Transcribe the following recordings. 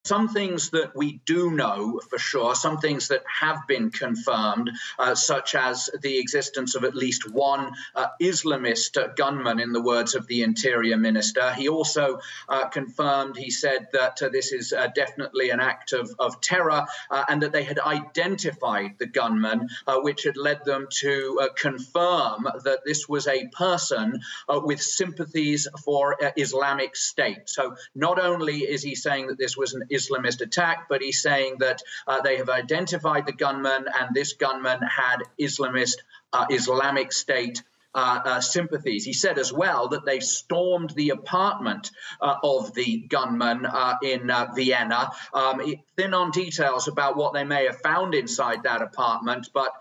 Some things that we do know for sure, some things that have been confirmed, such as the existence of at least one Islamist gunman, in the words of the Interior Minister. He also confirmed, he said that this is definitely an act of terror and that they had identified the gunman, which had led them to confirm that this was a person with sympathies for Islamic State. So not only is he saying that this was an Islamist attack, but he's saying that they have identified the gunman, and this gunman had Islamic State sympathies. He said as well that they stormed the apartment of the gunman in Vienna. Thin on details about what they may have found inside that apartment, but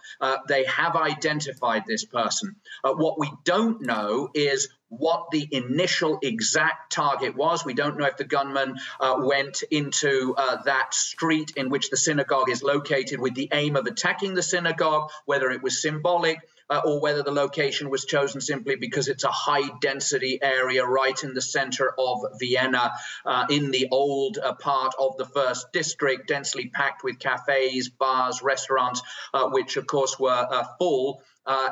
they have identified this person. What we don't know is what the initial exact target was. We don't know if the gunman went into that street in which the synagogue is located with the aim of attacking the synagogue, whether it was symbolic, or whether the location was chosen simply because it's a high-density area right in the center of Vienna, in the old part of the First District, densely packed with cafes, bars, restaurants, which, of course, were full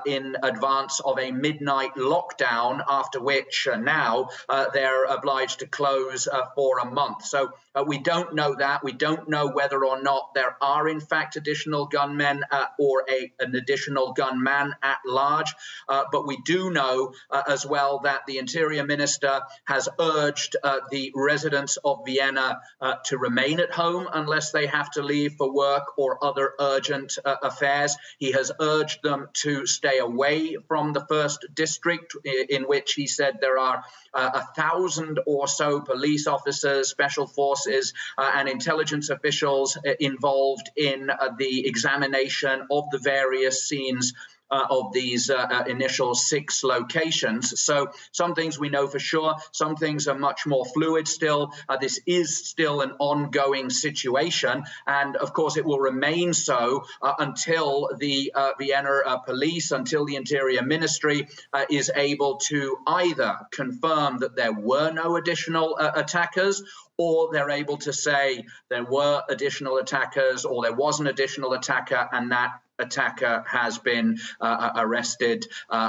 in advance of a midnight lockdown, after which now they're obliged to close for a month. So we don't know that. We don't know whether or not there are, in fact, additional gunmen or an additional gunman at large. But we do know as well that the Interior Minister has urged the residents of Vienna to remain at home unless they have to leave for work or other urgent affairs. He has urged them to stay away from the First District, in which he said there are 1,000 or so police officers, special forces, and intelligence officials involved in the examination of the various scenes of these initial 6 locations. So some things we know for sure, some things are much more fluid still. This is still an ongoing situation, and of course it will remain so until the Vienna police, until the Interior Ministry is able to either confirm that there were no additional attackers, or they're able to say there were additional attackers, or there was an additional attacker, and that attacker has been arrested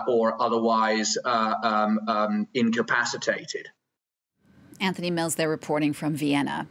or otherwise incapacitated. Anthony Mills there reporting from Vienna.